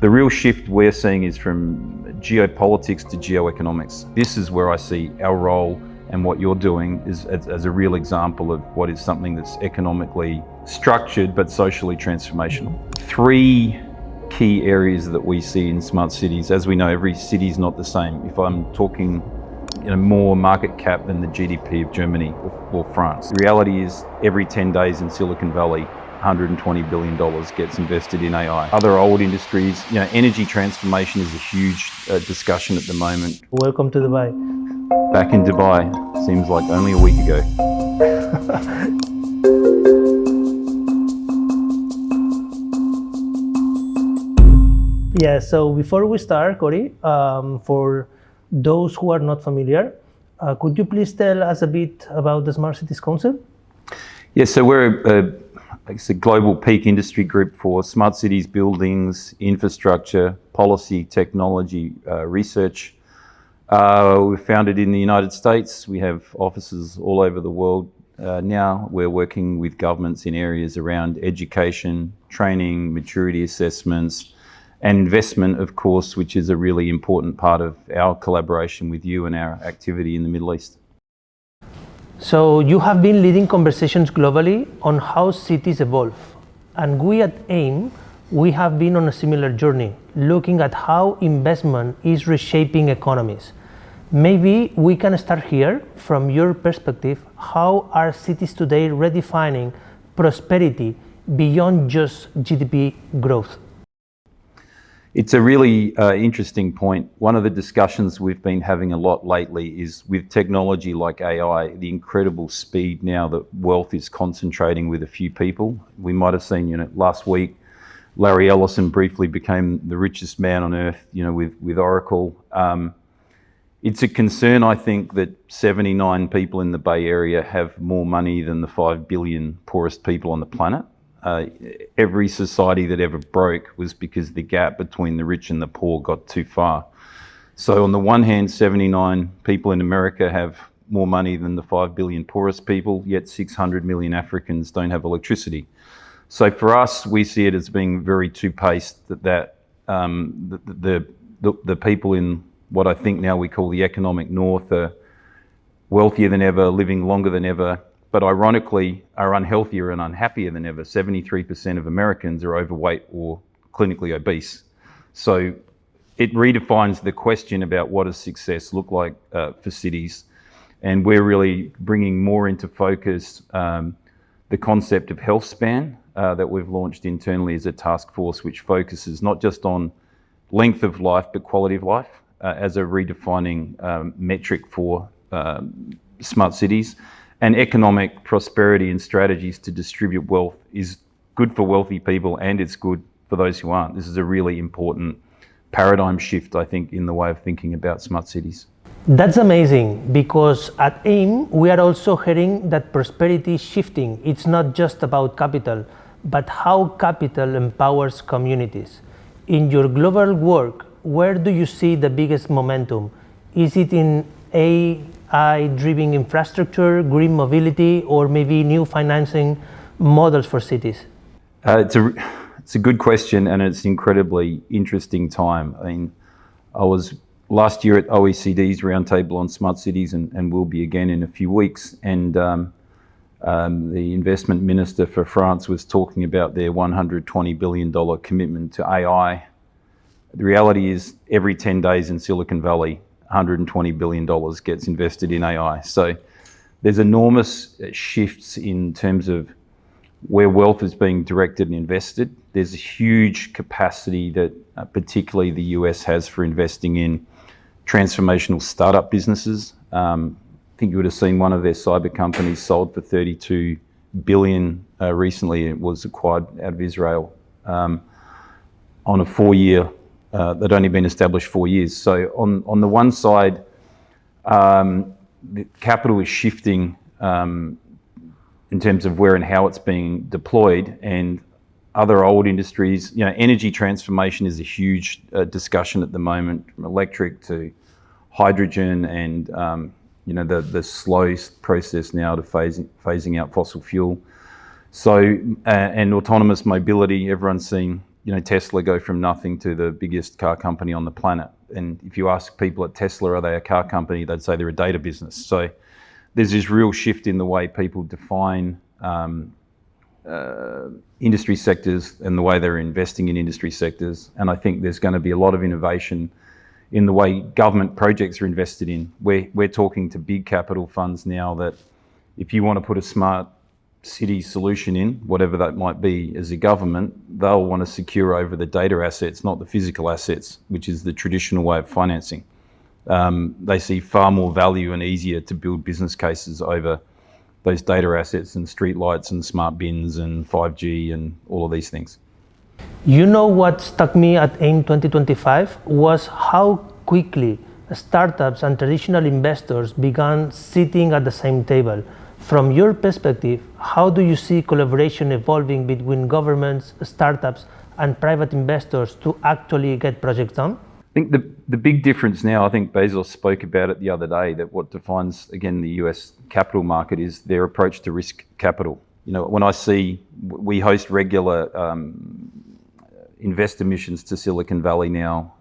The real shift we're seeing is from geopolitics to geoeconomics. This is where I see our role and what you're doing is as a real example of what is something that's economically structured but socially transformational. Three key areas that we see in smart cities. As we know, every city is not the same. If I'm talking more market cap than the GDP of Germany or France. The reality is every 10 days in Silicon Valley, $120 billion gets invested in AI. Other old industries, energy transformation is a huge discussion at the moment. Welcome to Dubai. Back in Dubai, seems like only a week ago. Yeah, so before we start, Cory, for those who are not familiar, could you please tell us a bit about the Smart Cities concept? Yes, so we're a global peak industry group for smart cities, buildings, infrastructure, policy, technology, research. We're founded in the United States. We have offices all over the world. Now we're working with governments in areas around education, training, maturity assessments, and investment, of course, which is a really important part of our collaboration with you and our activity in the Middle East. So you have been leading conversations globally on how cities evolve. And we at AIM, we have been on a similar journey, looking at how investment is reshaping economies. Maybe we can start here. From your perspective, how are cities today redefining prosperity beyond just GDP growth? It's a really interesting point. One of the discussions we've been having a lot lately is with technology like AI, the incredible speed now that wealth is concentrating with a few people. We might have seen, last week, Larry Ellison briefly became the richest man on earth, with Oracle. It's a concern, I think, that 79 people in the Bay Area have more money than the 5 billion poorest people on the planet. Every society that ever broke was because the gap between the rich and the poor got too far. So on the one hand, 79 people in America have more money than the 5 billion poorest people, yet 600 million Africans don't have electricity. So for us, we see it as being very two-paced, that the people in what I think now we call the economic north are wealthier than ever, living longer than ever, but ironically are unhealthier and unhappier than ever. 73% of Americans are overweight or clinically obese. So it redefines the question about what does success look like for cities. And we're really bringing more into focus the concept of health span that we've launched internally as a task force, which focuses not just on length of life, but quality of life as a redefining metric for smart cities. And economic prosperity and strategies to distribute wealth is good for wealthy people and it's good for those who aren't. This is a really important paradigm shift, I think, in the way of thinking about smart cities. That's amazing, because at AIM, we are also hearing that prosperity is shifting. It's not just about capital, but how capital empowers communities. In your global work, where do you see the biggest momentum? Is it in AI-driven infrastructure, green mobility, or maybe new financing models for cities? It's a good question, and it's an incredibly interesting time. I mean, I was last year at OECD's roundtable on smart cities, and will be again in a few weeks. And the investment minister for France was talking about their $120 billion commitment to AI. The reality is every 10 days in Silicon Valley, $120 billion gets invested in AI. So there's enormous shifts in terms of where wealth is being directed and invested. There's a huge capacity that particularly the US has for investing in transformational startup businesses. I think you would have seen one of their cyber companies sold for $32 billion recently. It was acquired out of Israel on a 4-year they'd only been established 4 years. So on the one side, the capital is shifting in terms of where and how it's being deployed, and other old industries, energy transformation is a huge discussion at the moment, from electric to hydrogen, and the slow process now to phasing out fossil fuel. So and autonomous mobility, everyone's seen Tesla go from nothing to the biggest car company on the planet. And if you ask people at Tesla, are they a car company? They'd say they're a data business. So there's this real shift in the way people define industry sectors and the way they're investing in industry sectors. And I think there's going to be a lot of innovation in the way government projects are invested in. We're talking to big capital funds now that if you want to put a smart city solution in, whatever that might be as a government, they'll want to secure over the data assets, not the physical assets, which is the traditional way of financing. They see far more value and easier to build business cases over those data assets and streetlights and smart bins and 5G and all of these things. You know what struck me at AIM 2025 was how quickly startups and traditional investors began sitting at the same table. From your perspective, how do you see collaboration evolving between governments, startups, and private investors to actually get projects done? I think the big difference now, I think Bezos spoke about it the other day, that what defines, again, the US capital market is their approach to risk capital. When I see, we host regular investor missions to Silicon Valley now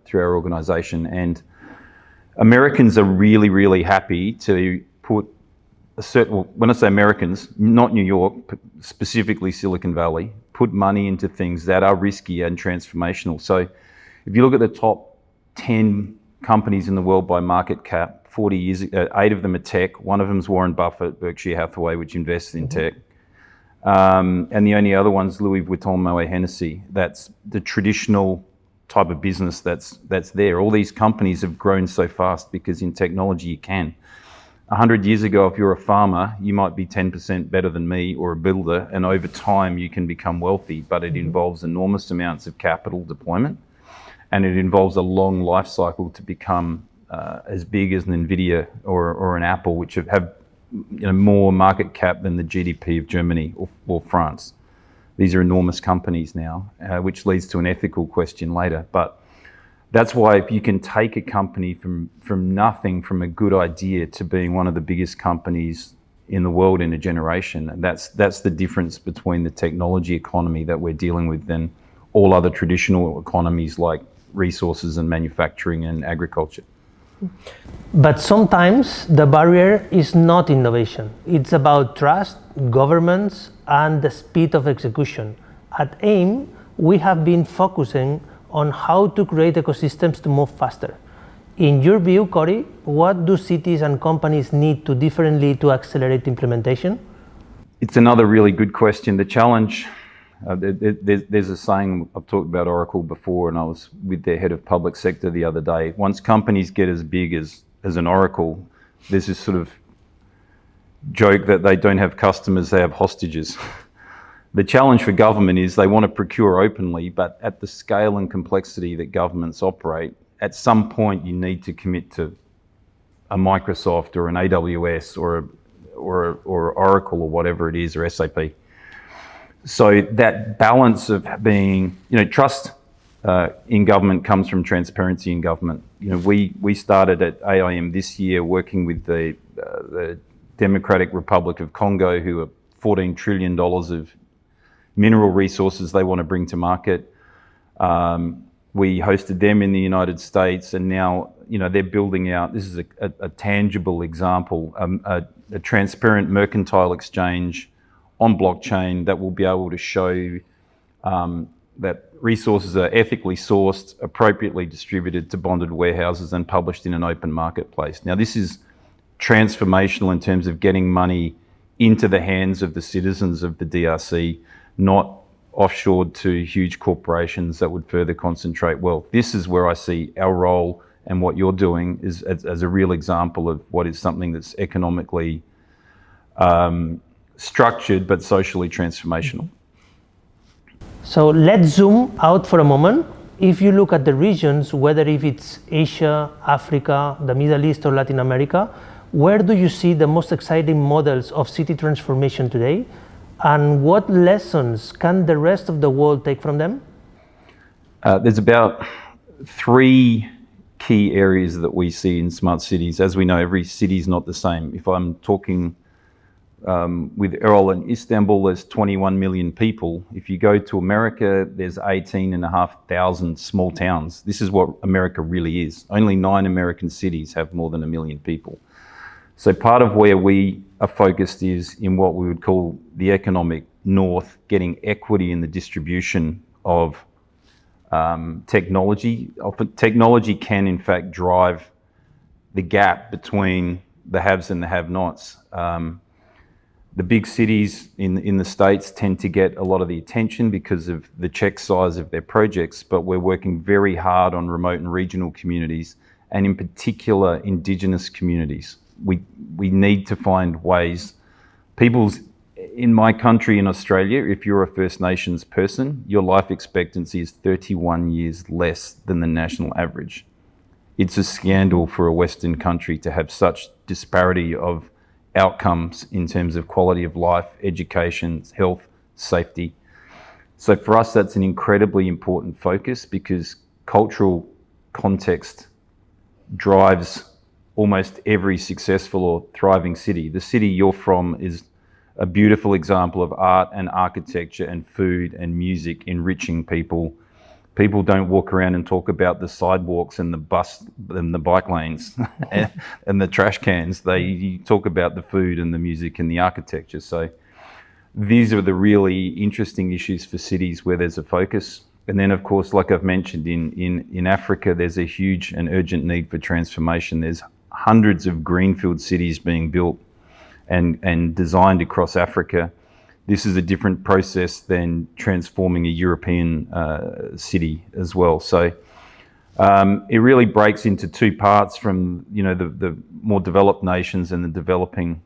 through our organization, and Americans are really, really happy to put when I say Americans, not New York, specifically Silicon Valley, put money into things that are risky and transformational. So if you look at the top 10 companies in the world by market cap, 40 years ago, 8 of them are tech. One of them is Warren Buffett, Berkshire Hathaway, which invests in tech. And the only other one's Louis Vuitton, Moet Hennessy. That's the traditional type of business that's there. All these companies have grown so fast because in technology you can. 100 years ago, if you're a farmer, you might be 10% better than me or a builder, and over time you can become wealthy, but it involves enormous amounts of capital deployment, and it involves a long life cycle to become as big as an Nvidia or an Apple, which have more market cap than the GDP of Germany or France. These are enormous companies now, which leads to an ethical question later. But that's why if you can take a company from nothing, from a good idea to being one of the biggest companies in the world in a generation, that's the difference between the technology economy that we're dealing with than all other traditional economies like resources and manufacturing and agriculture. But sometimes the barrier is not innovation. It's about trust, governments, and the speed of execution. At AIM, we have been focusing on how to create ecosystems to move faster. In your view, Cory, what do cities and companies need to differently to accelerate implementation? It's another really good question. The challenge, there's a saying, I've talked about Oracle before, and I was with their head of public sector the other day. Once companies get as big as an Oracle, there's this sort of joke that they don't have customers, they have hostages. The challenge for government is they want to procure openly, but at the scale and complexity that governments operate, at some point you need to commit to a Microsoft or an AWS or Oracle or whatever it is, or SAP. So that balance of being, trust in government comes from transparency in government. We started at AIM this year working with the Democratic Republic of Congo, who are $14 trillion of mineral resources they want to bring to market. We hosted them in the United States, and now they're building out. This is a tangible example, a transparent mercantile exchange on blockchain that will be able to show that resources are ethically sourced, appropriately distributed to bonded warehouses, and published in an open marketplace. Now, this is transformational in terms of getting money into the hands of the citizens of the DRC, not offshored to huge corporations that would further concentrate wealth. This is where I see our role and what you're doing is as a real example of what is something that's economically structured but socially transformational. So let's zoom out for a moment. If you look at the regions, whether if it's Asia, Africa, the Middle East, or Latin America, where do you see the most exciting models of city transformation today? And what lessons can the rest of the world take from them? There's about 3 key areas that we see in smart cities. As we know, every city is not the same. If I'm talking with Erol and Istanbul, there's 21 million people. If you go to America, there's 18,500 small towns. This is what America really is. Only 9 American cities have more than 1 million people. So part of where we are focused is in what we would call the economic north, getting equity in the distribution of technology. Technology can in fact drive the gap between the haves and the have-nots. The big cities in the States tend to get a lot of the attention because of the check size of their projects, but we're working very hard on remote and regional communities, and in particular Indigenous communities. We need to find ways. In my country, in Australia, if you're a First Nations person, your life expectancy is 31 years less than the national average. It's a scandal for a Western country to have such disparity of outcomes in terms of quality of life, education, health, safety. So for us, that's an incredibly important focus because cultural context drives almost every successful or thriving city. The city you're from is a beautiful example of art and architecture and food and music enriching people. People don't walk around and talk about the sidewalks and the bus and the bike lanes and the trash cans. They talk about the food and the music and the architecture. So these are the really interesting issues for cities where there's a focus. And then, of course, like I've mentioned, in Africa, there's a huge and urgent need for transformation. There's hundreds of greenfield cities being built and designed across Africa. This is a different process than transforming a European city as well. So it really breaks into 2 parts from the more developed nations and the developing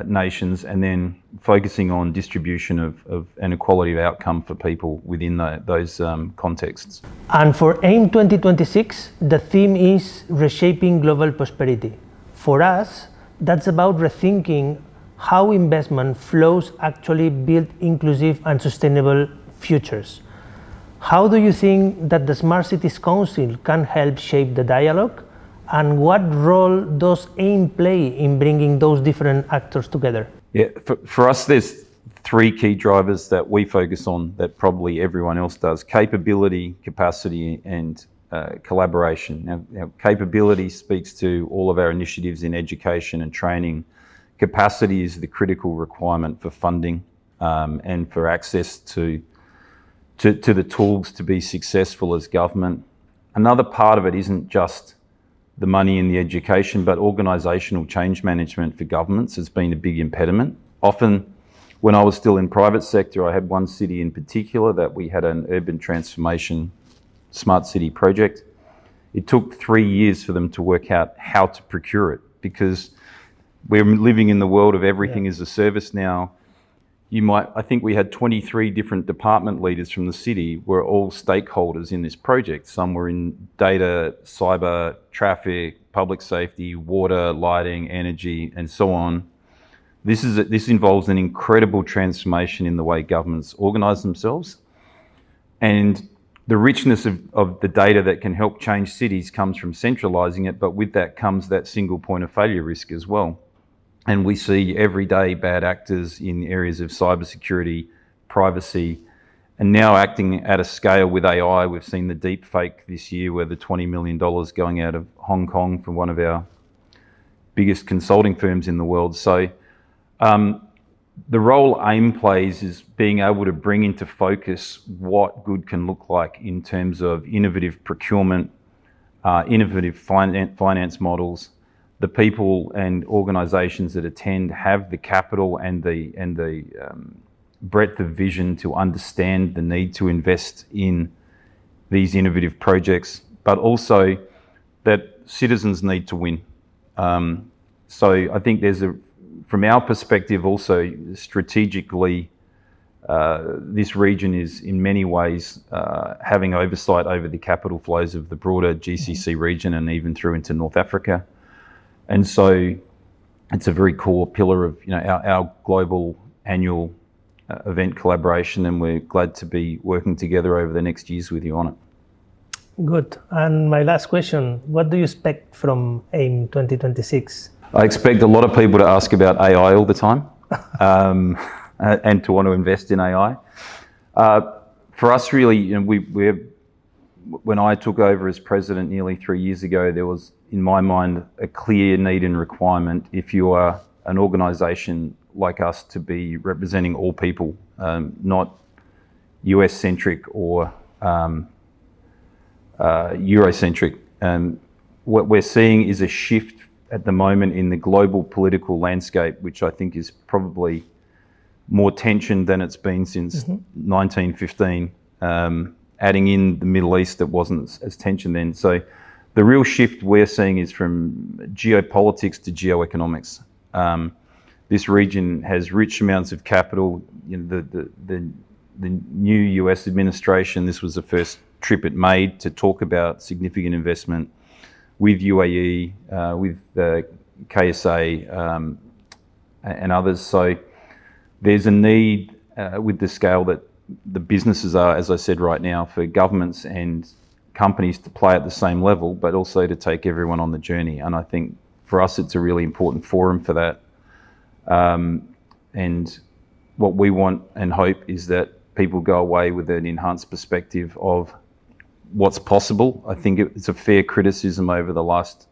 nations, and then focusing on distribution of and equality of outcome for people within those contexts. And for AIM 2026, the theme is reshaping global prosperity. For us, that's about rethinking how investment flows actually build inclusive and sustainable futures. How do you think that the Smart Cities Council can help shape the dialogue? And what role does AIM play in bringing those different actors together? Yeah, for us, there's 3 key drivers that we focus on that probably everyone else does: capability, capacity, and collaboration. Now, capability speaks to all of our initiatives in education and training. Capacity is the critical requirement for funding and for access to the tools to be successful as government. Another part of it isn't just the money in the education, but organisational change management for governments has been a big impediment. Often, when I was still in private sector, I had one city in particular that we had an urban transformation smart city project. It took 3 years for them to work out how to procure it, because we're living in the world of everything as a service now. I think we had 23 different department leaders from the city were all stakeholders in this project. Some were in data, cyber, traffic, public safety, water, lighting, energy, and so on. This involves an incredible transformation in the way governments organise themselves. And the richness of the data that can help change cities comes from centralising it, but with that comes that single point of failure risk as well. And we see every day bad actors in areas of cybersecurity, privacy, and now acting at a scale with AI. We've seen the deep fake this year, where the $20 million going out of Hong Kong from one of our biggest consulting firms in the world. So the role AIM plays is being able to bring into focus what good can look like in terms of innovative procurement, innovative finance models. The people and organisations that attend have the capital and the breadth of vision to understand the need to invest in these innovative projects, but also that citizens need to win. So I think from our perspective also, strategically, this region is in many ways having oversight over the capital flows of the broader GCC region and even through into North Africa. And so it's a very core pillar of our global annual event collaboration, and we're glad to be working together over the next years with you on it. Good. And my last question, what do you expect from AIM 2026? I expect a lot of people to ask about AI all the time. and to want to invest in AI. For us, really, you know, when I took over as president nearly 3 years ago, there was, in my mind, a clear need and requirement if you are an organisation like us to be representing all people, not US-centric or Eurocentric. What we're seeing is a shift at the moment in the global political landscape, which I think is probably more tension than it's been since 1915, adding in the Middle East that wasn't as tension then. So the real shift we're seeing is from geopolitics to geoeconomics. This region has rich amounts of capital. You know, the new US administration, this was the first trip it made to talk about significant investment with UAE, with KSA and others. So there's a need with the scale that the businesses are, as I said right now, for governments and companies to play at the same level, but also to take everyone on the journey. And I think for us, it's a really important forum for that. And what we want and hope is that people go away with an enhanced perspective of what's possible. I think it's a fair criticism over the last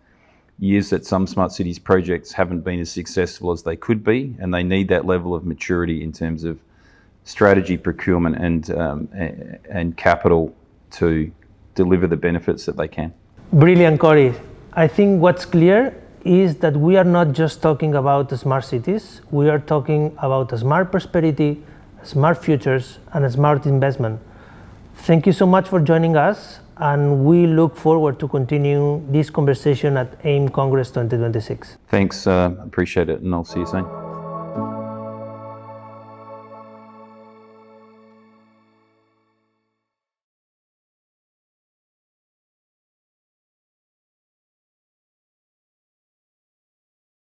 years that some smart cities projects haven't been as successful as they could be, and they need that level of maturity in terms of strategy, procurement, and capital to deliver the benefits that they can. Brilliant, Cory. I think what's clear is that we are not just talking about smart cities, we are talking about a smart prosperity, smart futures, and a smart investment. Thank you so much for joining us, and we look forward to continue this conversation at AIM Congress 2026. Thanks, appreciate it, and I'll see you soon.